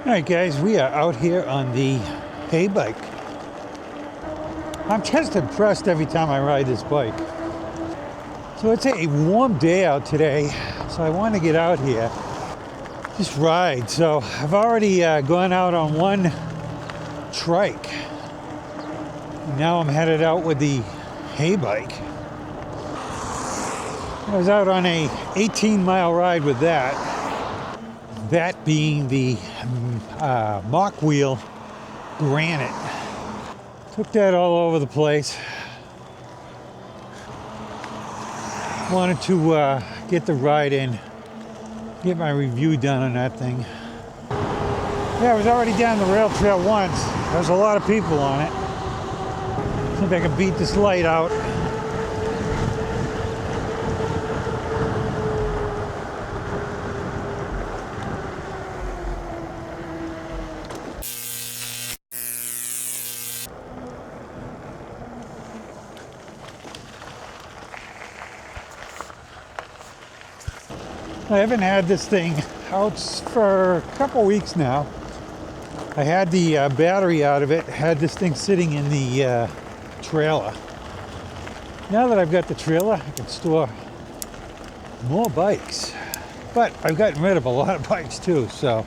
Alright guys, we are out here on the HeyBike. I'm just impressed every time I ride this bike. So it's a warm day out today, so I want to get out here, just ride. So I've already gone out on one trike. Now I'm headed out with the HeyBike. I was out on a 18-mile ride with that. That being the mock wheel granite. Took that all over the place. Wanted to get the ride in, get my review done on that thing. Yeah, I was already down the rail trail once. There was a lot of people on it. See if I can beat this light out. I haven't had this thing out for a couple weeks now. I had the battery out of it, had this thing sitting in the trailer. Now that I've got the trailer, I can store more bikes. But I've gotten rid of a lot of bikes too, so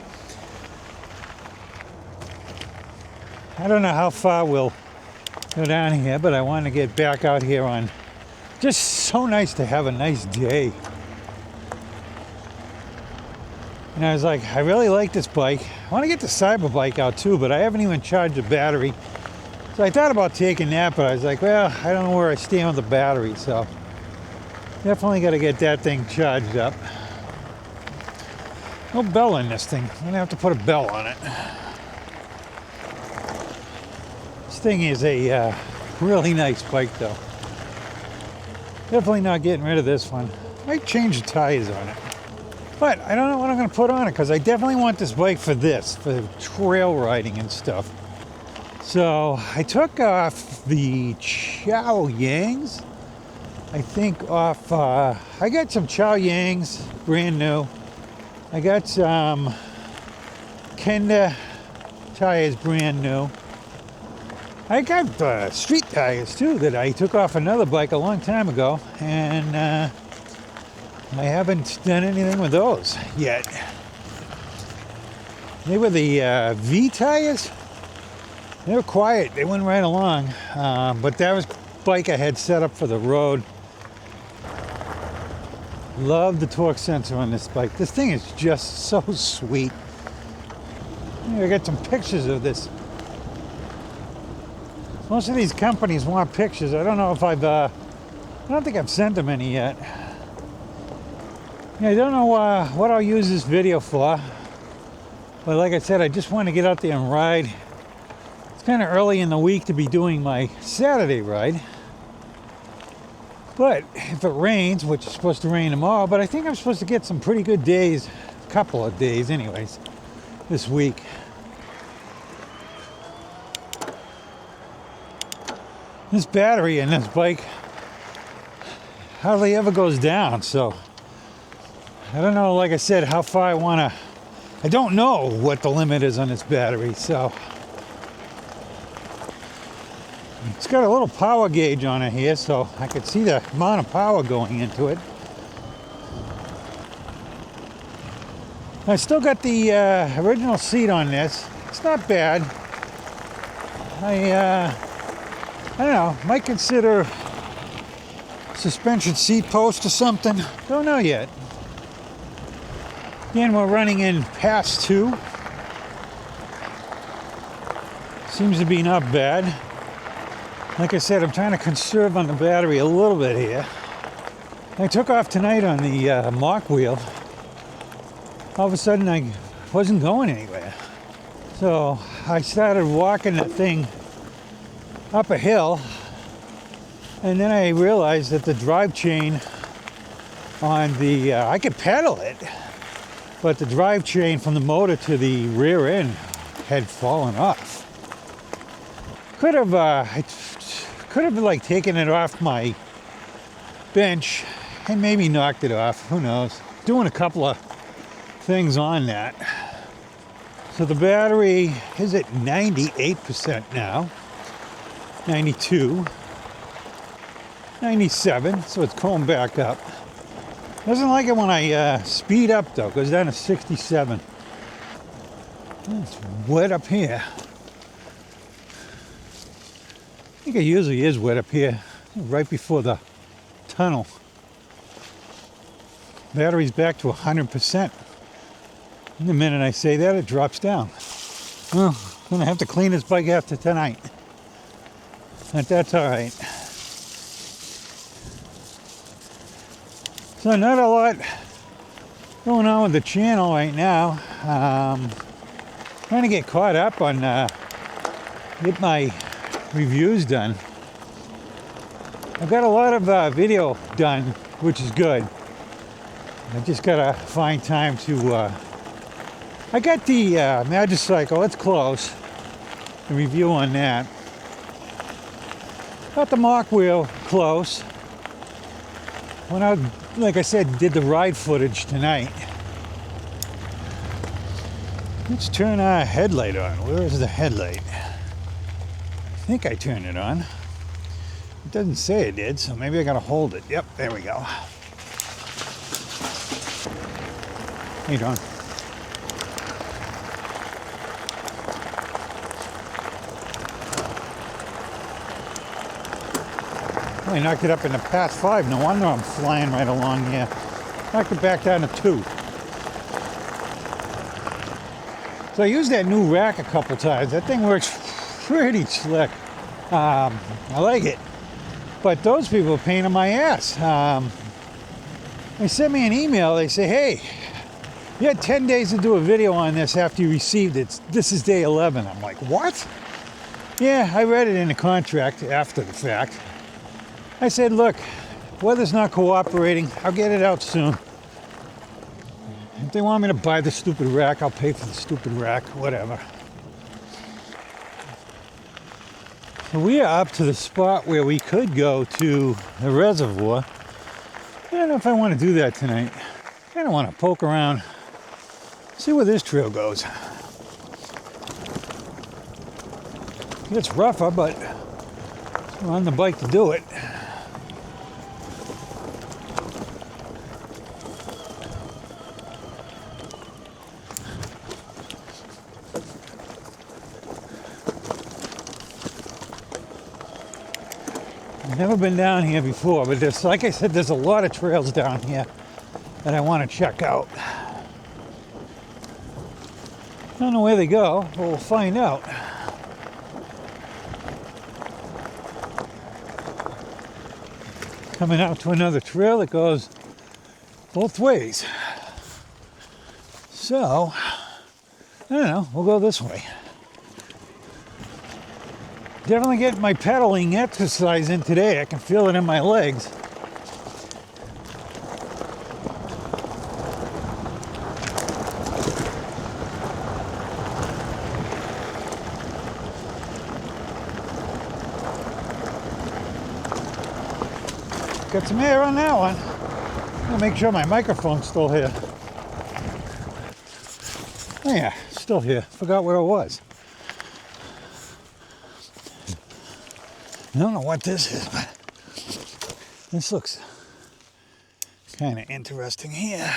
I don't know how far we'll go down here, but I want to get back out here on. Just so nice to have a nice day. And I was like, I really like this bike. I want to get the cyber bike out too, but I haven't even charged the battery. So I thought about taking that, but I was like, well, I don't know where I stand with the battery, so definitely got to get that thing charged up. No bell in this thing. I'm gonna have to put a bell on it. This thing is a really nice bike though. Definitely not getting rid of this one. Might change the tires on it. But I don't know what I'm going to put on it because I definitely want this bike for this, for trail riding and stuff. So I took off the Chow Yangs. I think off, I got some Chow Yangs, brand new. I got some Kenda tires, brand new. I got street tires too that I took off another bike a long time ago. And I haven't done anything with those yet. They were the V tires. They were quiet. They went right along. But that was bike I had set up for the road. Love the torque sensor on this bike. This thing is just so sweet. I got some pictures of this. Most of these companies want pictures. I don't know if I don't think I've sent them any yet. Yeah, I don't know what I'll use this video for, but like I said, I just want to get out there and ride. It's kind of early in the week to be doing my Saturday ride, but if it rains, which is supposed to rain tomorrow, but I think I'm supposed to get some pretty good days, a couple of days anyways, this week. This battery in this bike hardly ever goes down, so I don't know, like I said, how far I want to. I don't know what the limit is on this battery, so. It's got a little power gauge on it here, so I could see the amount of power going into it. I still got the original seat on this. It's not bad. I don't know, might consider suspension seat post or something. Don't know yet. Again, we're running in past 2. Seems to be not bad. Like I said, I'm trying to conserve on the battery a little bit here. I took off tonight on the mock wheel. All of a sudden, I wasn't going anywhere. So I started walking the thing up a hill, and then I realized that the drive chain on the, I could pedal it, but the drive chain from the motor to the rear end had fallen off. Could have like taken it off my bench and maybe knocked it off. Who knows? Doing a couple of things on that. So the battery is at 98% now, 92, 97, so it's going back up. Doesn't like it when I speed up though, goes down to 67. It's wet up here. I think it usually is wet up here, right before the tunnel. Battery's back to 100%. In the minute I say that, it drops down. Well, I'm gonna have to clean this bike after tonight. But that's all right. So not a lot going on with the channel right now. Trying to get caught up on get my reviews done. I've got a lot of video done, which is good. I just gotta find time to I got the Magicycle, it's close. A review on that. Got the mock wheel close. When I, like I said, did the ride footage tonight. Let's turn our headlight on. Where is the headlight? I think I turned it on. It doesn't say it did, so maybe I gotta hold it. Yep, there we go. How you doing? I knocked it up into past 5. No wonder I'm flying right along here. Knocked it back down to 2. So I used that new rack a couple times. That thing works pretty slick. I like it. But those people are a pain in my ass. They sent me an email. They say, hey, you had 10 days to do a video on this after you received it. This is day 11. I'm like, what? Yeah, I read it in the contract after the fact. I said, look, weather's not cooperating. I'll get it out soon. If they want me to buy the stupid rack, I'll pay for the stupid rack, whatever. So we are up to the spot where we could go to the reservoir. I don't know if I want to do that tonight. I kind of want to poke around, see where this trail goes. It's rougher, but we're on the bike to do it. Never been down here before, but there's, like I said, there's a lot of trails down here that I want to check out. Don't know where they go, but we'll find out. Coming out to another trail that goes both ways. So, I don't know, we'll go this way. Definitely getting my pedaling exercise in today. I can feel it in my legs. Got some air on that one. I'm gonna make sure my microphone's still here. Oh yeah, still here. Forgot where it was. I don't know what this is, but this looks kind of interesting here.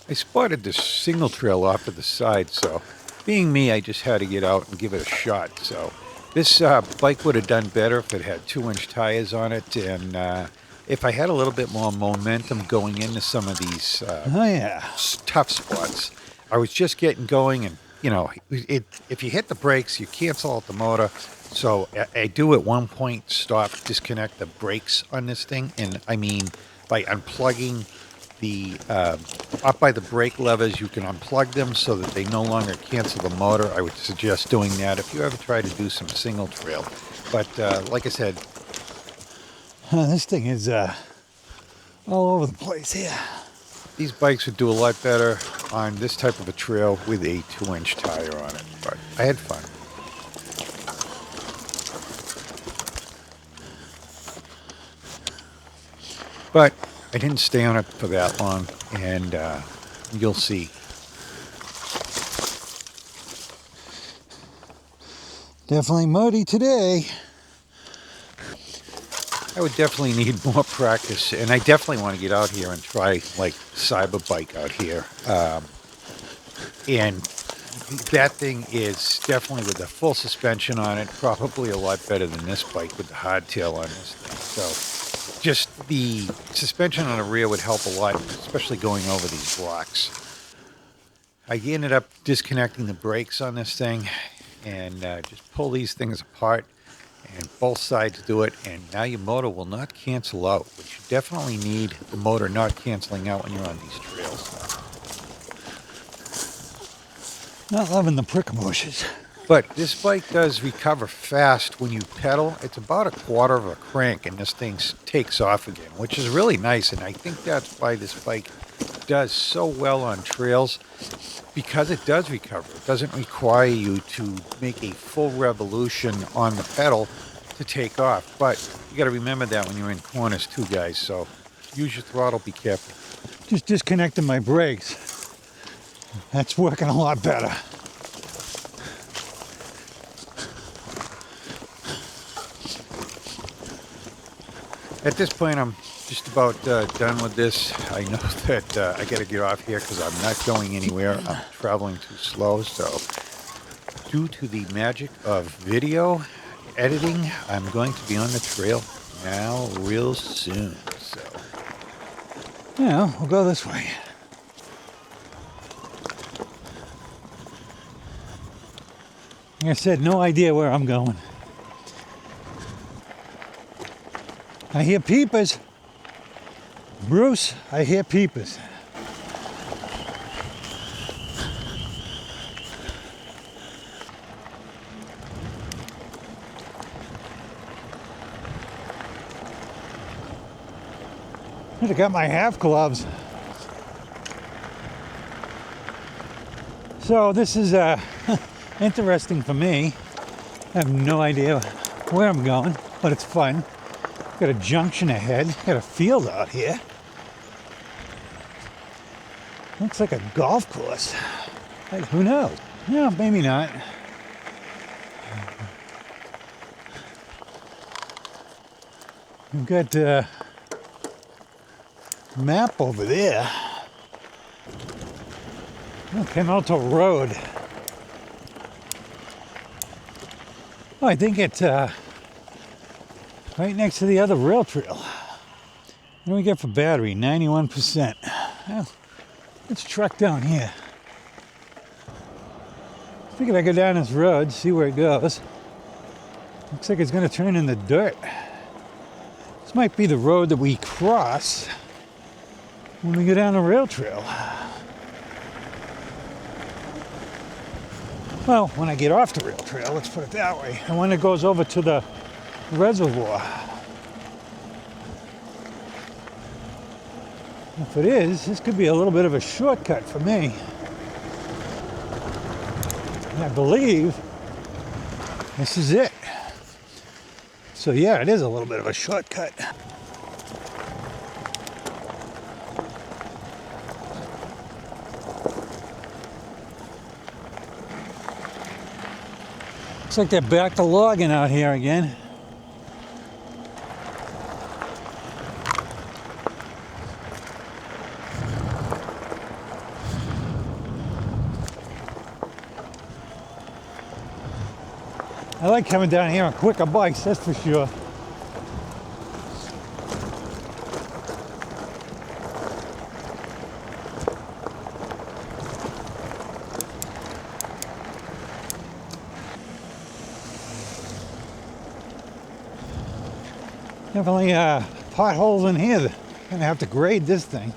I spotted this single trail off to the side, so being me, I just had to get out and give it a shot. So this bike would have done better if it had 2-inch tires on it, and if I had a little bit more momentum going into some of these tough spots. I was just getting going, and you know, if you hit the brakes, you cancel out the motor. So I do at one point stop, disconnect the brakes on this thing, and I mean by unplugging the up by the brake levers, you can unplug them so that they no longer cancel the motor. I would suggest doing that if you ever try to do some single trail. But like I said, this thing is all over the place here. These bikes would do a lot better on this type of a trail with a 2-inch tire on it. But I had fun. But I didn't stay on it for that long, and you'll see. Definitely muddy today. I would definitely need more practice, and I definitely want to get out here and try like cyber bike out here. And that thing is definitely with a full suspension on it, probably a lot better than this bike with the hardtail on this thing. So just the suspension on the rear would help a lot, especially going over these blocks. I ended up disconnecting the brakes on this thing and just pull these things apart, and both sides do it, and now your motor will not cancel out, which you definitely need the motor not canceling out when you're on these trails. Not loving the prickle bushes. But this bike does recover fast when you pedal. It's about a quarter of a crank, and this thing takes off again, which is really nice, and I think that's why this bike does so well on trails, because it does recover. It doesn't require you to make a full revolution on the pedal to take off. But you got to remember that when you're in corners too, guys. So use your throttle, be careful. Just disconnected my brakes. That's working a lot better. At this point, I'm just about done with this. I know that I got to get off here because I'm not going anywhere. I'm traveling too slow. So due to the magic of video editing, I'm going to be on the trail now real soon. So Yeah, we'll go this way. Like I said, no idea where I'm going. I hear peepers. Bruce, I hear peepers. I got my half gloves. So this is interesting for me. I have no idea where I'm going, but it's fun. Got a junction ahead, got a field out here. Looks like a golf course. Hey, who knows? No, maybe not. We've got a map over there. Oh, Canalto Road. Oh, I think it's right next to the other rail trail. What do we get for battery? 91%. Well, let's truck down here. Figured I'd go down this road, see where it goes. Looks like it's going to turn into dirt. This might be the road that we cross when we go down the rail trail. Well, when I get off the rail trail, let's put it that way. And when it goes over to the reservoir. If it is, this could be a little bit of a shortcut for me. And I believe this is it. So yeah, it is a little bit of a shortcut. Looks like they're back to logging out here again. I like coming down here on quicker bikes, that's for sure. Definitely potholes in here. Gonna have to grade this thing.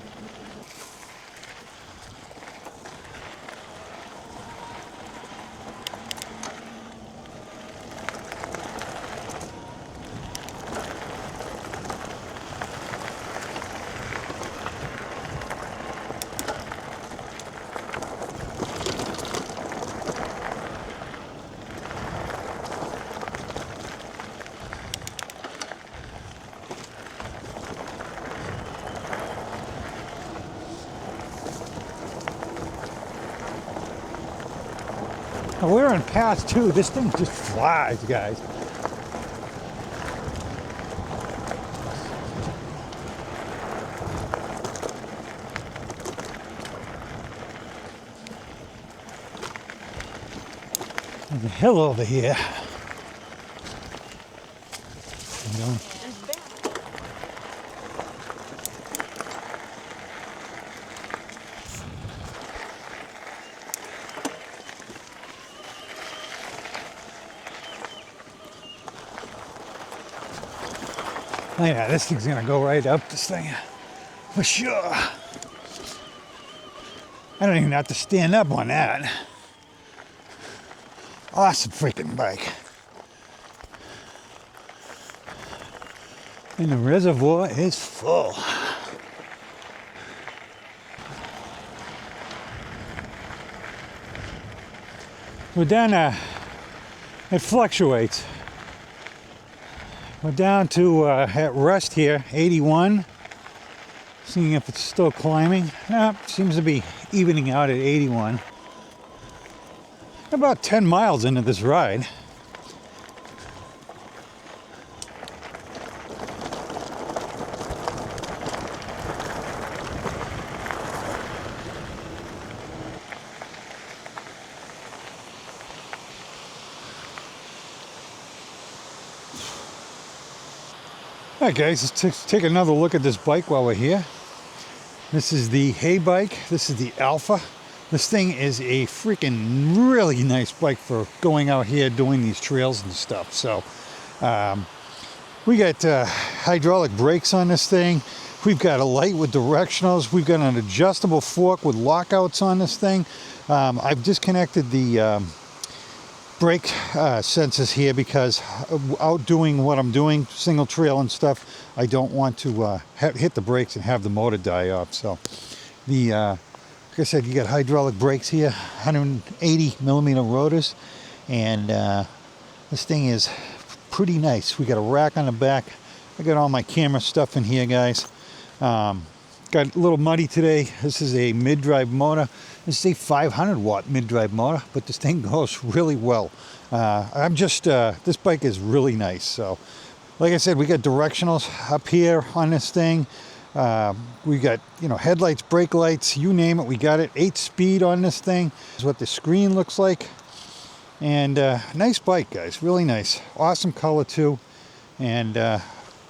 Now, we're on pass 2. This thing just flies, guys. There's a hill over here. You know, oh yeah, this thing's gonna go right up this thing for sure. I don't even have to stand up on that. Awesome freaking bike. And the reservoir is full. We're down, it fluctuates. We're down to at rest here, 81. Seeing if it's still climbing. Seems to be evening out at 81. About 10 miles into this ride. Alright guys, let's take another look at this bike while we're here. This is the HeyBike. This is the Alpha. This thing is a freaking really nice bike for going out here doing these trails and stuff. So we got hydraulic brakes on this thing. We've got a light with directionals. We've got an adjustable fork with lockouts on this thing. I've disconnected the brake sensors here because out doing what I'm doing, single trail and stuff, I don't want to hit the brakes and have the motor die off. So the like I said, you got hydraulic brakes here, 180 millimeter rotors, and this thing is pretty nice. We got a rack on the back. I got all my camera stuff in here, guys. Got a little muddy today. This is a mid-drive motor. This is a 500 watt mid-drive motor, but this thing goes really well. This bike is really nice. So, like I said, we got directionals up here on this thing. We got, headlights, brake lights, you name it, we got it. 8-speed on this thing is what the screen looks like. And nice bike, guys, really nice. Awesome color too. And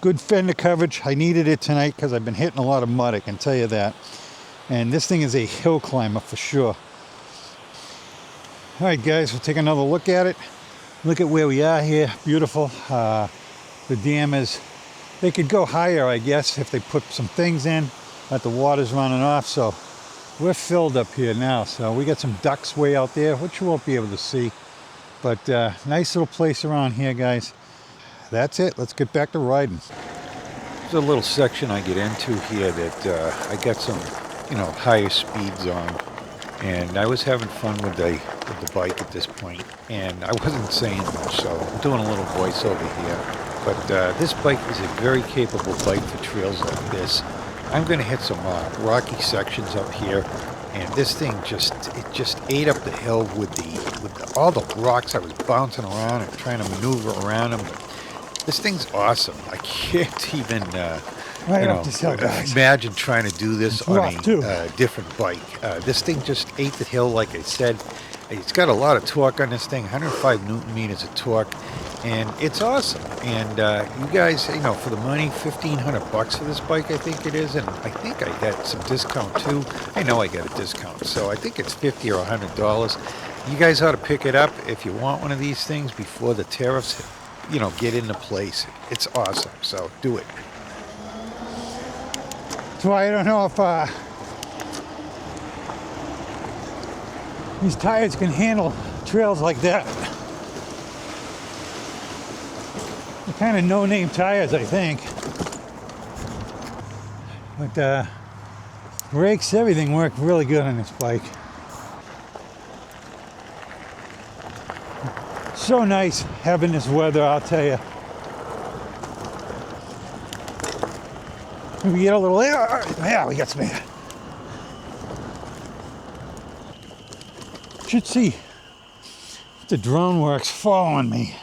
good fender coverage. I needed it tonight because I've been hitting a lot of mud, I can tell you that. And this thing is a hill climber for sure. All right, guys, we'll take another look at it. Look at where we are here. Beautiful. The dam is, they could go higher, I guess, if they put some things in, but the water's running off. So we're filled up here now. So we got some ducks way out there, which you won't be able to see. But nice little place around here, guys. That's it. Let's get back to riding. There's a little section I get into here that I got some, higher speeds on, and I was having fun with the bike at this point, and I wasn't saying much, so I'm doing a little voiceover here. But this bike is a very capable bike for trails like this. I'm going to hit some rocky sections up here, and this thing just ate up the hill with all the rocks. I was bouncing around and trying to maneuver around them. This thing's awesome. I can't even imagine trying to do this on a different bike. This thing just ate the hill, like I said. It's got a lot of torque on this thing, 105 Newton meters of torque, and it's awesome. And you guys, for the money, $1,500 for this bike, I think it is, and I think I got some discount too. I know I got a discount, so I think it's $50 or $100. You guys ought to pick it up if you want one of these things before the tariffs get into place. It's awesome, so do it. So I don't know if these tires can handle trails like that. They're kind of no-name tires, I think. But brakes, everything worked really good on this bike. So nice having this weather, I'll tell you. We get a little air. Yeah, we got some air. Should see The drone works following me.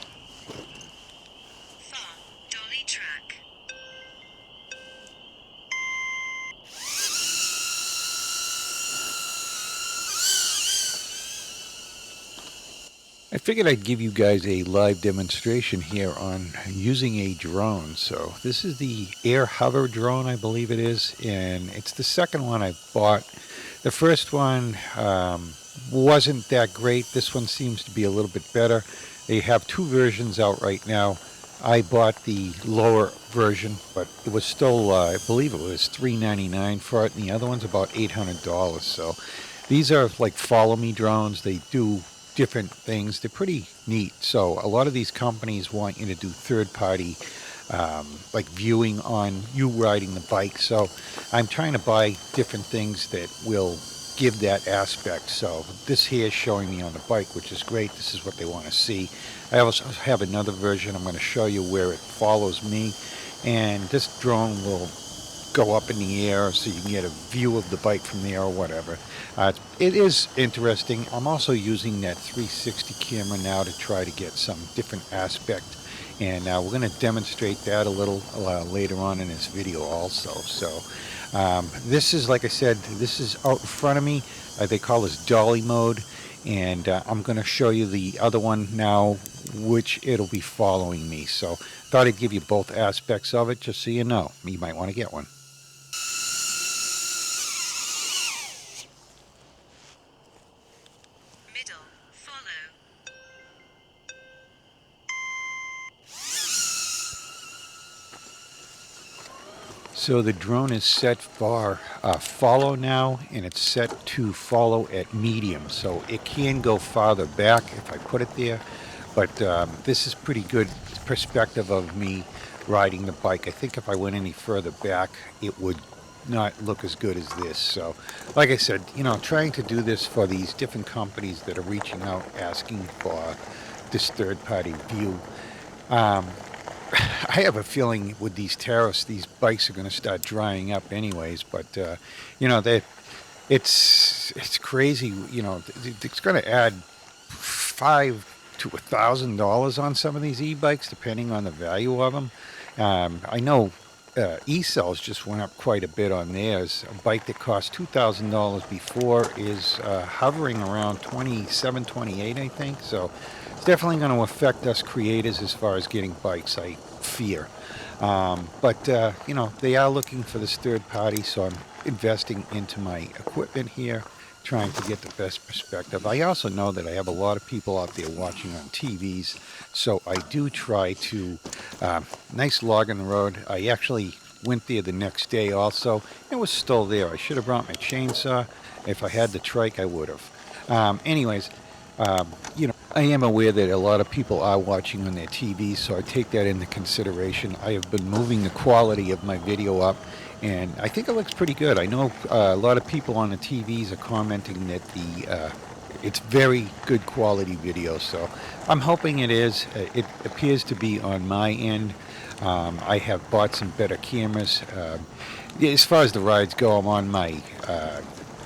Dolly track. I figured I'd give you guys a live demonstration here on using a drone. So this is the Air Hover drone, I believe it is, and it's the second one I bought. The first one wasn't that great. This one seems to be a little bit better. They have two versions out right now. I bought the lower version, but it was still, I believe it was $399 for it, and the other one's about $800. So these are like follow me drones. They do different things. They're pretty neat. So a lot of these companies want you to do third-party like viewing on you riding the bike. So I'm trying to buy different things that will give that aspect. So this here is showing me on the bike, which is great. This is what they want to see. I also have another version. I'm going to show you where it follows me, and this drone will go up in the air so you can get a view of the bike from there or whatever. It is interesting. I'm also using that 360 camera now to try to get some different aspect, and we're going to demonstrate that a little later on in this video also. So this is, like I said, this is out in front of me. They call this dolly mode, and I'm going to show you the other one now, which it'll be following me. So thought I'd give you both aspects of it just so you know. You might want to get one. Middle. Follow. So the drone is set for follow now, and it's set to follow at medium. So it can go farther back if I put it there, but this is pretty good perspective of me riding the bike. I think if I went any further back, it would not look as good as this. So like I said, you know, trying to do this for these different companies that are reaching out asking for this third-party view. I have a feeling with these tariffs, these bikes are going to start drying up anyways. But you know, it's crazy. You know, it's going to add $500 to $1,000 on some of these e-bikes, depending on the value of them. I know e-cells just went up quite a bit on theirs. A bike that cost $2,000 before is hovering around 27, 28, I think. So it's definitely going to affect us creators as far as getting bikes, I fear. But you know, they are looking for this third party, so I'm investing into my equipment here, trying to get the best perspective. I also know that I have a lot of people out there watching on TVs, so I do try to, nice log in the road. I actually went there the next day also. It was still there. I should have brought my chainsaw. If I had the trike, I would have. Anyways, you know, I am aware that a lot of people are watching on their TVs, so I take that into consideration. I have been moving the quality of my video up, and I think it looks pretty good. I know a lot of people on the TVs are commenting that it's very good quality video, so I'm hoping it is. It appears to be on my end. I have bought some better cameras. As far as the rides go, I'm on my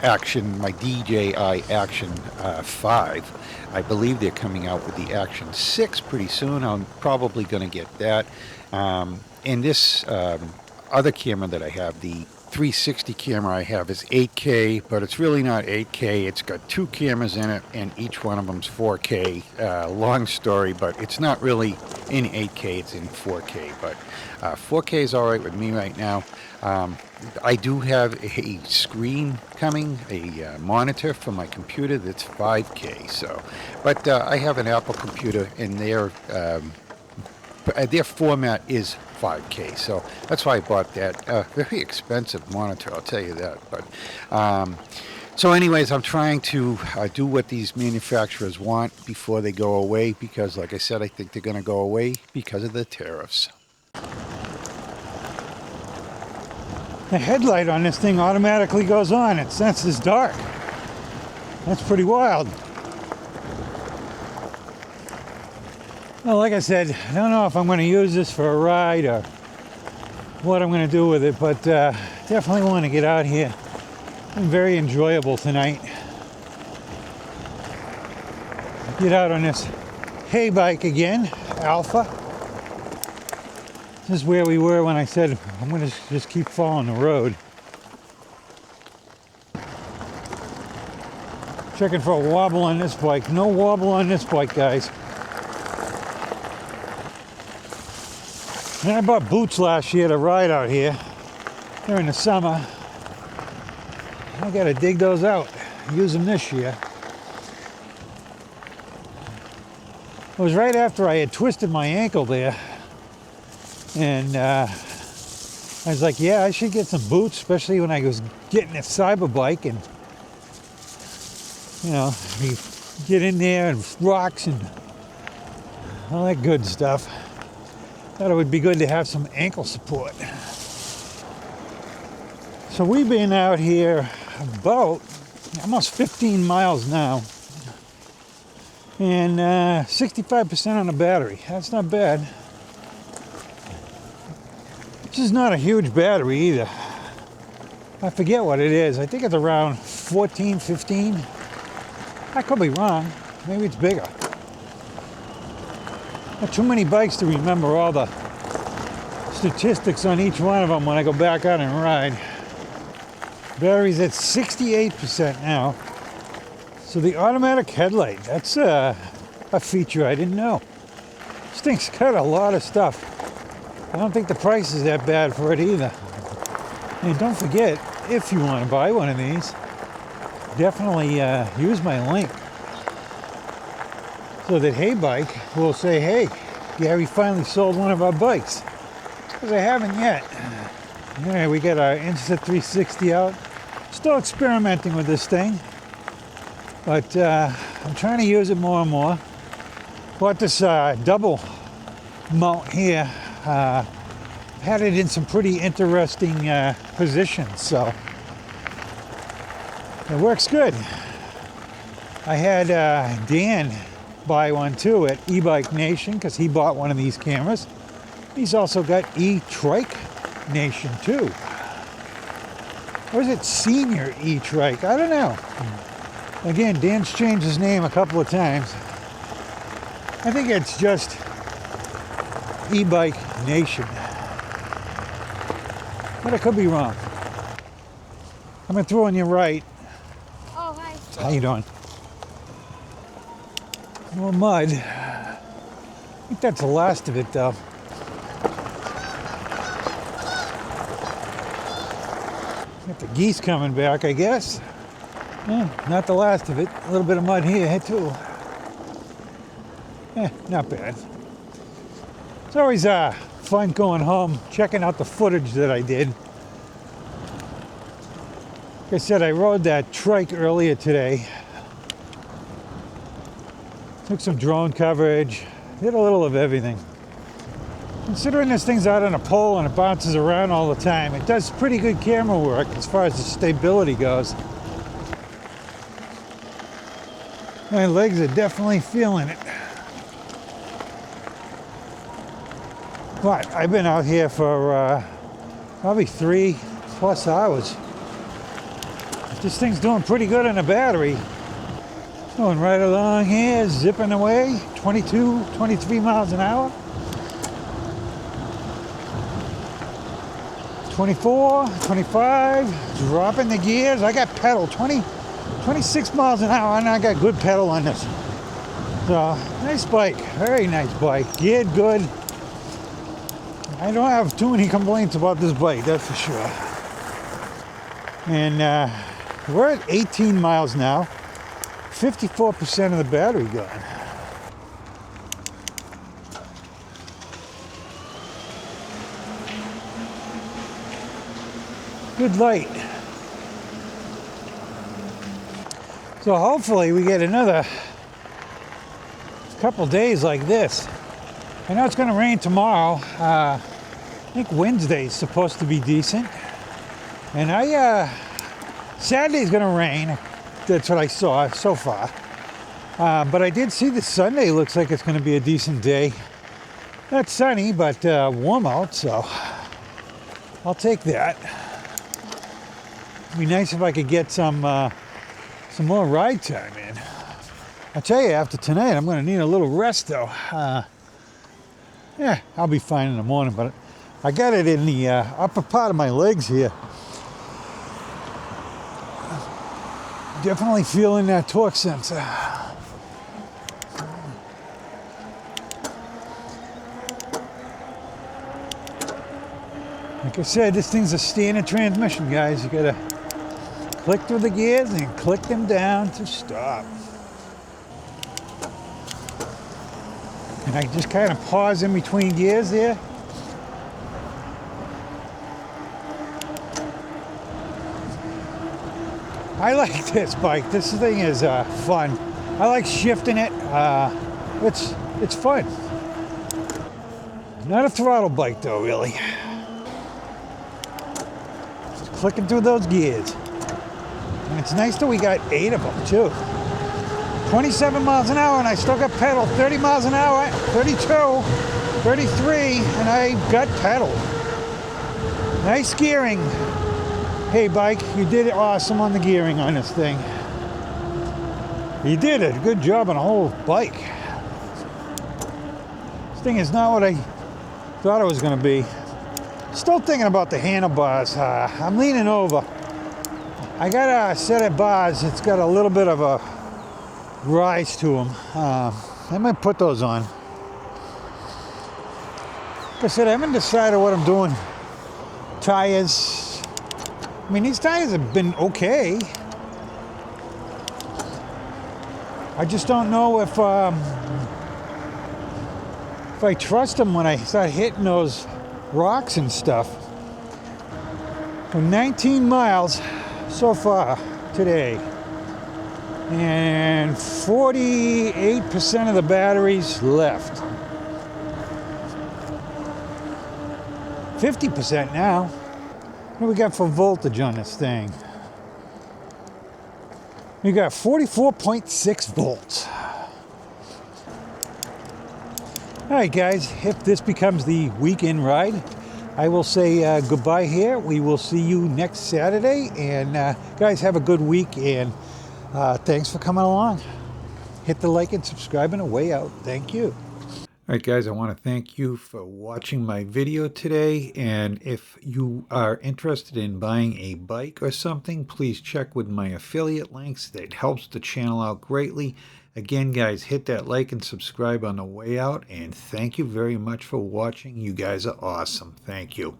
my DJI Action 5. I believe they're coming out with the Action 6 pretty soon. I'm probably going to get that. And this other camera that I have, the 360 camera I have, is 8K, but it's really not 8K. It's got two cameras in it, and each one of them's 4K. Long story, but it's not really in 8K. It's in 4K, but 4K is all right with me right now. I do have a screen coming, a monitor for my computer that's 5K. So, but I have an Apple computer, and their format is 5K, so that's why I bought that. Very expensive monitor, I'll tell you that. But so anyways, I'm trying to do what these manufacturers want before they go away, because like I said, I think they're going to go away because of the tariffs. The headlight on this thing automatically goes on. It senses dark. That's pretty wild. Well, like I said, I don't know if I'm going to use this for a ride or what I'm going to do with it, but definitely want to get out here. It's been very enjoyable tonight. Get out on this HeyBike again, Alpha. This is where we were when I said I'm going to just keep following the road. Checking for a wobble on this bike. No wobble on this bike, guys. And I bought boots last year to ride out here during the summer. I gotta dig those out, use them this year. It was right after I had twisted my ankle there. And I was like, yeah, I should get some boots, especially when I was getting a cyber bike and, you know, you get in there and rocks and all that good stuff. Thought it would be good to have some ankle support. So we've been out here about almost 15 miles now, and 65% on the battery. That's not bad. This is not a huge battery either. I forget what it is. I think it's around 14, 15. I could be wrong. Maybe it's bigger. Not too many bikes to remember all the statistics on each one of them when I go back out and ride. Battery's at 68% now. So the automatic headlight, that's a feature I didn't know. This thing's got a lot of stuff. I don't think the price is that bad for it either. And don't forget, if you want to buy one of these, definitely use my link. So that HeyBike will say, hey, Gary finally sold one of our bikes. Because I haven't yet. Yeah, we got our Insta360 out. Still experimenting with this thing. But I'm trying to use it more and more. Bought this double mount here. Had it in some pretty interesting positions, so it works good. I had Dan buy one too at E-Bike Nation because he bought one of these cameras. He's also got E-Trike Nation too. Or is it Senior E-Trike? I don't know. Again, Dan's changed his name a couple of times. I think it's just E-Bike Nation. But I could be wrong. I'm going to throw on your right. Oh, hi. How you doing? More mud. I think that's the last of it, though. Got the geese coming back, I guess. Not the last of it. A little bit of mud here, too. Not bad. It's always fun going home, checking out the footage that I did. Like I said, I rode that trike earlier today. Took some drone coverage, did a little of everything. Considering this thing's out on a pole and it bounces around all the time, it does pretty good camera work as far as the stability goes. My legs are definitely feeling it. But I've been out here for probably 3+ hours. This thing's doing pretty good on the battery. Going right along here, zipping away, 22, 23 miles an hour. 24, 25, dropping the gears. I got pedal, 26 miles an hour, and I got good pedal on this. So, nice bike, very nice bike, geared good. I don't have too many complaints about this bike, that's for sure. And we're at 18 miles now, 54% of the battery gone. Good light. So hopefully we get another couple days like this. I know it's going to rain tomorrow. I think Wednesday's supposed to be decent. And Saturday's going to rain. That's what I saw so far. But I did see that Sunday looks like it's going to be a decent day. Not sunny, but warm out, so I'll take that. It'd be nice if I could get some more ride time in. I tell you, after tonight, I'm going to need a little rest, though. Yeah, I'll be fine in the morning, but I got it in the upper part of my legs here. Definitely feeling that torque sensor. Like I said, this thing's a standard transmission, guys. You gotta click through the gears and click them down to stop. And I just kind of pause in between gears there. I like this bike. This thing is fun. I like shifting it. It's fun. Not a throttle bike though, really. Just clicking through those gears. And it's nice that we got 8 of them too. 27 miles an hour and I still got pedal. 30 miles an hour, 32, 33, and I got pedal. Nice gearing. Hey bike, you did awesome on the gearing on this thing. You did a good job on the whole bike. This thing is not what I thought it was going to be. Still thinking about the handlebars. I'm leaning over. I got a set of bars. It's got a little bit of a rise to them. I might put those on. Like I said, I haven't decided what I'm doing. Tires. I mean, these tires have been okay. I just don't know if I trust them when I start hitting those rocks and stuff. So 19 miles so far today. And 48% of the batteries left. 50% now. What do we got for voltage on this thing? We got 44.6 volts. All right, guys, if this becomes the weekend ride, I will say goodbye here. We will see you next Saturday. And guys, have a good week. And thanks for coming along. Hit the like and subscribe and away out. Thank you. All right, guys, I want to thank you for watching my video today. And if you are interested in buying a bike or something, please check with my affiliate links. That helps the channel out greatly. Again, guys, hit that like and subscribe on the way out. And thank you very much for watching. You guys are awesome. Thank you.